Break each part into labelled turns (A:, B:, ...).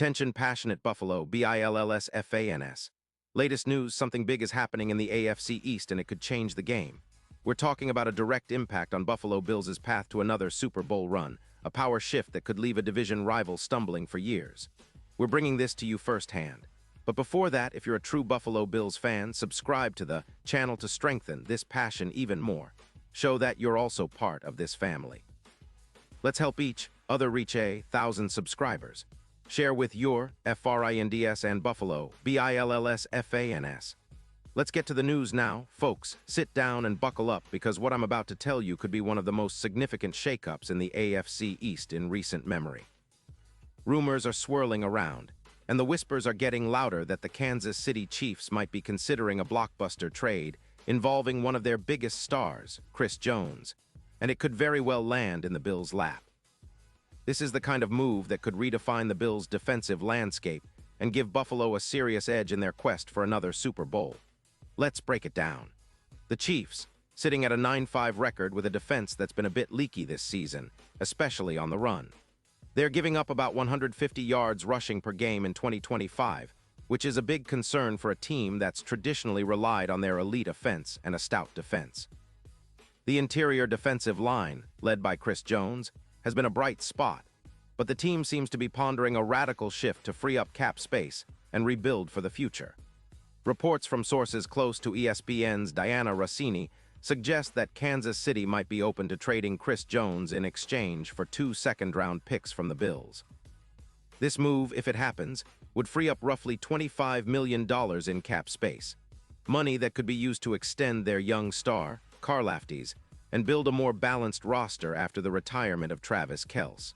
A: Attention passionate Buffalo, BILLSFANS. Latest news, something big is happening in the AFC East and it could change the game. We're talking about a direct impact on Buffalo Bills' path to another Super Bowl run, a power shift that could leave a division rival stumbling for years. We're bringing this to you firsthand. But before that, if you're a true Buffalo Bills fan, subscribe to the channel to strengthen this passion even more. Show that you're also part of this family. Let's help each other reach 1,000 subscribers. Share with your FRINDS and Buffalo, BILLSFANS. Let's get to the news now. Folks, sit down and buckle up because what I'm about to tell you could be one of the most significant shakeups in the AFC East in recent memory. Rumors are swirling around, and the whispers are getting louder that the Kansas City Chiefs might be considering a blockbuster trade involving one of their biggest stars, Chris Jones, and it could very well land in the Bills' lap. This is the kind of move that could redefine the Bills' defensive landscape and give Buffalo a serious edge in their quest for another Super Bowl. Let's break it down. The Chiefs, sitting at a 9-5 record with a defense that's been a bit leaky this season, especially on the run. They're giving up about 150 yards rushing per game in 2025, which is a big concern for a team that's traditionally relied on their elite offense and a stout defense. The interior defensive line, led by Chris Jones, has been a bright spot, but the team seems to be pondering a radical shift to free up cap space and rebuild for the future. Reports from sources close to ESPN's Diana Rossini suggest that Kansas City might be open to trading Chris Jones in exchange for 2 second-round picks from the Bills. This move, if it happens, would free up roughly $25 million in cap space, money that could be used to extend their young star, Karlaftis, and build a more balanced roster after the retirement of Travis Kelce.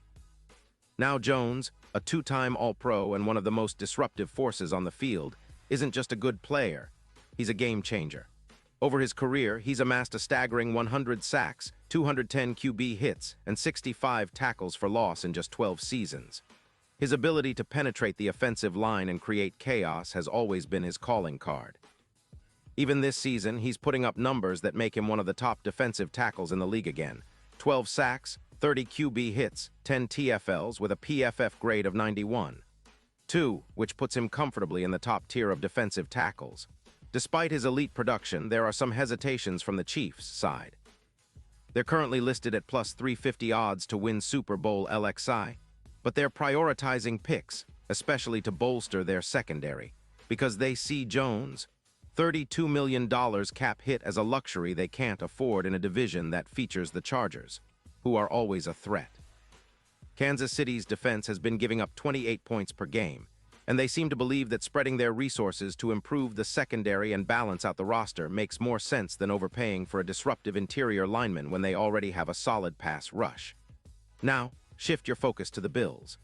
A: Now Jones, a 2-time All-Pro and one of the most disruptive forces on the field, isn't just a good player, he's a game changer. Over his career, he's amassed a staggering 100 sacks, 210 QB hits, and 65 tackles for loss in just 12 seasons. His ability to penetrate the offensive line and create chaos has always been his calling card. Even this season, he's putting up numbers that make him one of the top defensive tackles in the league again. 12 sacks, 30 QB hits, 10 TFLs with a PFF grade of 91. 2, which puts him comfortably in the top tier of defensive tackles. Despite his elite production, there are some hesitations from the Chiefs' side. They're currently listed at plus 350 odds to win Super Bowl LXI, but they're prioritizing picks, especially to bolster their secondary, because they see Jones' $32 million cap hit as a luxury they can't afford in a division that features the Chargers, who are always a threat. Kansas City's defense has been giving up 28 points per game, and they seem to believe that spreading their resources to improve the secondary and balance out the roster makes more sense than overpaying for a disruptive interior lineman when they already have a solid pass rush. Now, shift your focus to the Bills.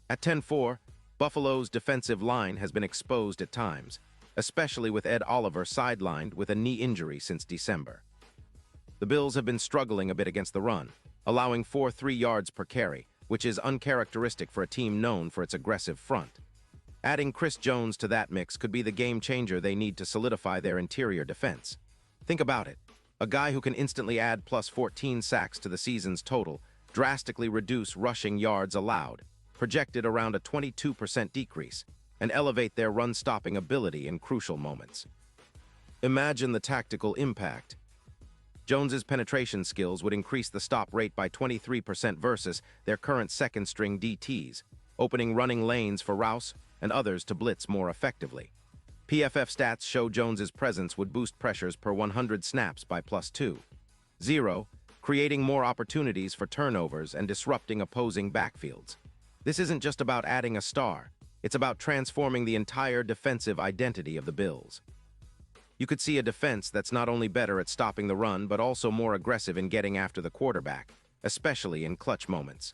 A: At 10-4, Buffalo's defensive line has been exposed at times, especially with Ed Oliver sidelined with a knee injury since December. The Bills have been struggling a bit against the run, allowing 4.3 yards per carry, which is uncharacteristic for a team known for its aggressive front. Adding Chris Jones to that mix could be the game changer they need to solidify their interior defense. Think about it. A guy who can instantly add plus 14 sacks to the season's total, drastically reduce rushing yards allowed, projected around a 22% decrease, and elevate their run-stopping ability in crucial moments. Imagine the tactical impact. Jones's penetration skills would increase the stop rate by 23% versus their current second-string DTs, opening running lanes for Rouse and others to blitz more effectively. PFF stats show Jones's presence would boost pressures per 100 snaps by plus 2.0, creating more opportunities for turnovers and disrupting opposing backfields. This isn't just about adding a star. It's about transforming the entire defensive identity of the Bills. You could see a defense that's not only better at stopping the run, but also more aggressive in getting after the quarterback, especially in clutch moments.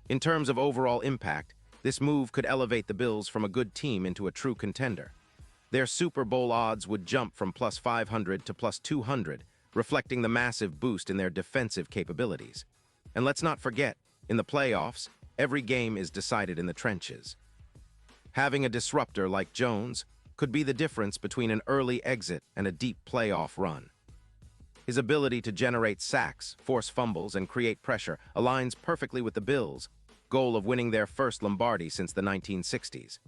A: In terms of overall impact, this move could elevate the Bills from a good team into a true contender. Their Super Bowl odds would jump from plus 500 to plus 200, reflecting the massive boost in their defensive capabilities. And let's not forget, in the playoffs, every game is decided in the trenches. Having a disruptor like Jones could be the difference between an early exit and a deep playoff run. His ability to generate sacks, force fumbles, and create pressure aligns perfectly with the Bills, goal of winning their first Lombardi since the 1960s.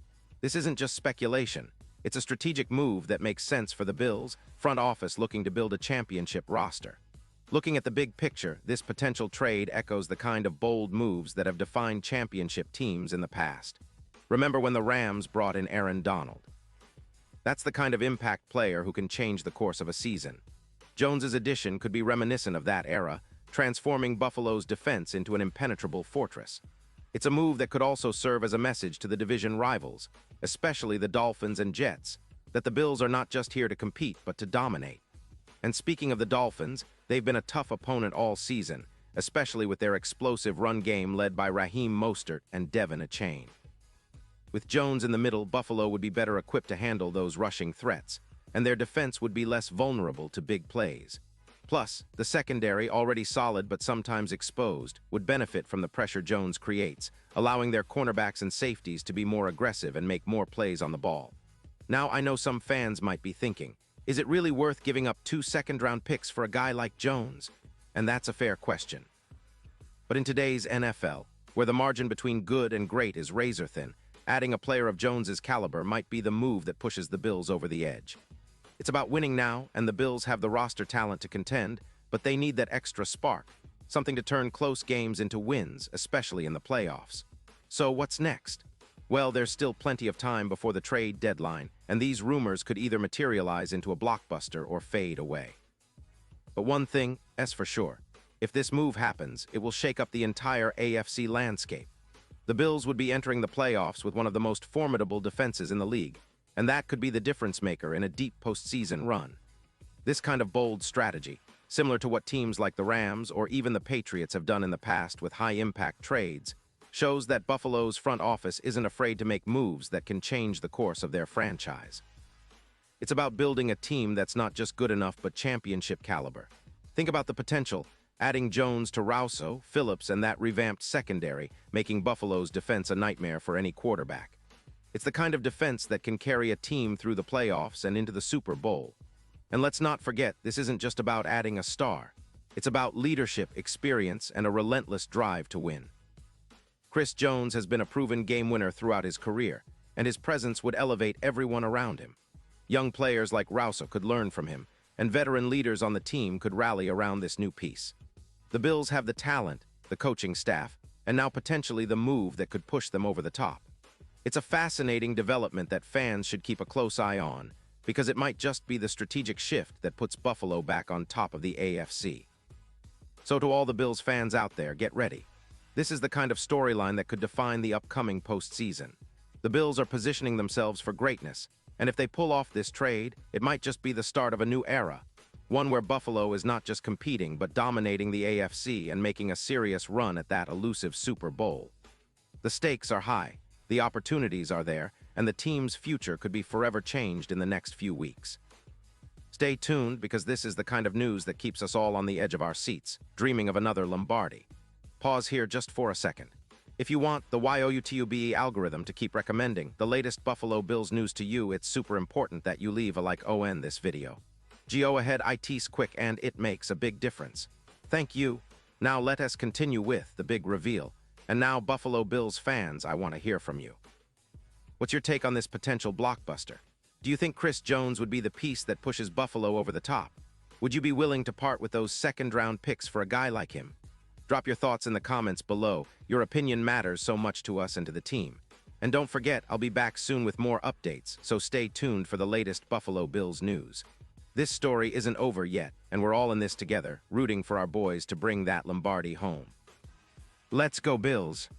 A: This isn't just speculation. It's a strategic move that makes sense for the Bills' front office looking to build a championship roster. Looking at the big picture, this potential trade echoes the kind of bold moves that have defined championship teams in the past. Remember when the Rams brought in Aaron Donald? That's the kind of impact player who can change the course of a season. Jones's addition could be reminiscent of that era, transforming Buffalo's defense into an impenetrable fortress. It's a move that could also serve as a message to the division rivals, especially the Dolphins and Jets, that the Bills are not just here to compete but to dominate. And speaking of the Dolphins, they've been a tough opponent all season, especially with their explosive run game led by Raheem Mostert and Devin Achane. With Jones in the middle, Buffalo would be better equipped to handle those rushing threats, and their defense would be less vulnerable to big plays. Plus, the secondary, already solid but sometimes exposed, would benefit from the pressure Jones creates, allowing their cornerbacks and safeties to be more aggressive and make more plays on the ball. Now, I know some fans might be thinking, is it really worth giving up 2 second-round picks for a guy like Jones? And that's a fair question. But in today's NFL, where the margin between good and great is razor-thin, adding a player of Jones's caliber might be the move that pushes the Bills over the edge. It's about winning now, and the Bills have the roster talent to contend, but they need that extra spark, something to turn close games into wins, especially in the playoffs. So what's next? Well, there's still plenty of time before the trade deadline, and these rumors could either materialize into a blockbuster or fade away. But one thing is for sure, if this move happens, it will shake up the entire AFC landscape. The Bills would be entering the playoffs with one of the most formidable defenses in the league, and that could be the difference maker in a deep postseason run. This kind of bold strategy, similar to what teams like the Rams or even the Patriots have done in the past with high-impact trades, shows that Buffalo's front office isn't afraid to make moves that can change the course of their franchise. It's about building a team that's not just good enough but championship caliber. Think about the potential, adding Jones to Rousseau, Phillips, and that revamped secondary, making Buffalo's defense a nightmare for any quarterback. It's the kind of defense that can carry a team through the playoffs and into the Super Bowl. And let's not forget, this isn't just about adding a star. It's about leadership, experience, and a relentless drive to win. Chris Jones has been a proven game winner throughout his career, and his presence would elevate everyone around him. Young players like Rousseau could learn from him, and veteran leaders on the team could rally around this new piece. The Bills have the talent, the coaching staff, and now potentially the move that could push them over the top. It's a fascinating development that fans should keep a close eye on, because it might just be the strategic shift that puts Buffalo back on top of the AFC. So to all the Bills fans out there, get ready. This is the kind of storyline that could define the upcoming postseason. The Bills are positioning themselves for greatness, and if they pull off this trade, it might just be the start of a new era, one where Buffalo is not just competing but dominating the AFC and making a serious run at that elusive Super Bowl. The stakes are high. The opportunities are there, and the team's future could be forever changed in the next few weeks. Stay tuned, because this is the kind of news that keeps us all on the edge of our seats, dreaming of another Lombardi. Pause here just for a second. If you want the YOUTUBE algorithm to keep recommending the latest Buffalo Bills news to you, it's super important that you leave a like on this video. Go ahead, it's quick and it makes a big difference. Thank you. Now let us continue with the big reveal. And now, Buffalo Bills fans, I want to hear from you. What's your take on this potential blockbuster? Do you think Chris Jones would be the piece that pushes Buffalo over the top? Would you be willing to part with those second-round picks for a guy like him? Drop your thoughts in the comments below. Your opinion matters so much to us and to the team. And don't forget, I'll be back soon with more updates, so stay tuned for the latest Buffalo Bills news. This story isn't over yet, and we're all in this together, rooting for our boys to bring that Lombardi home. Let's go Bills!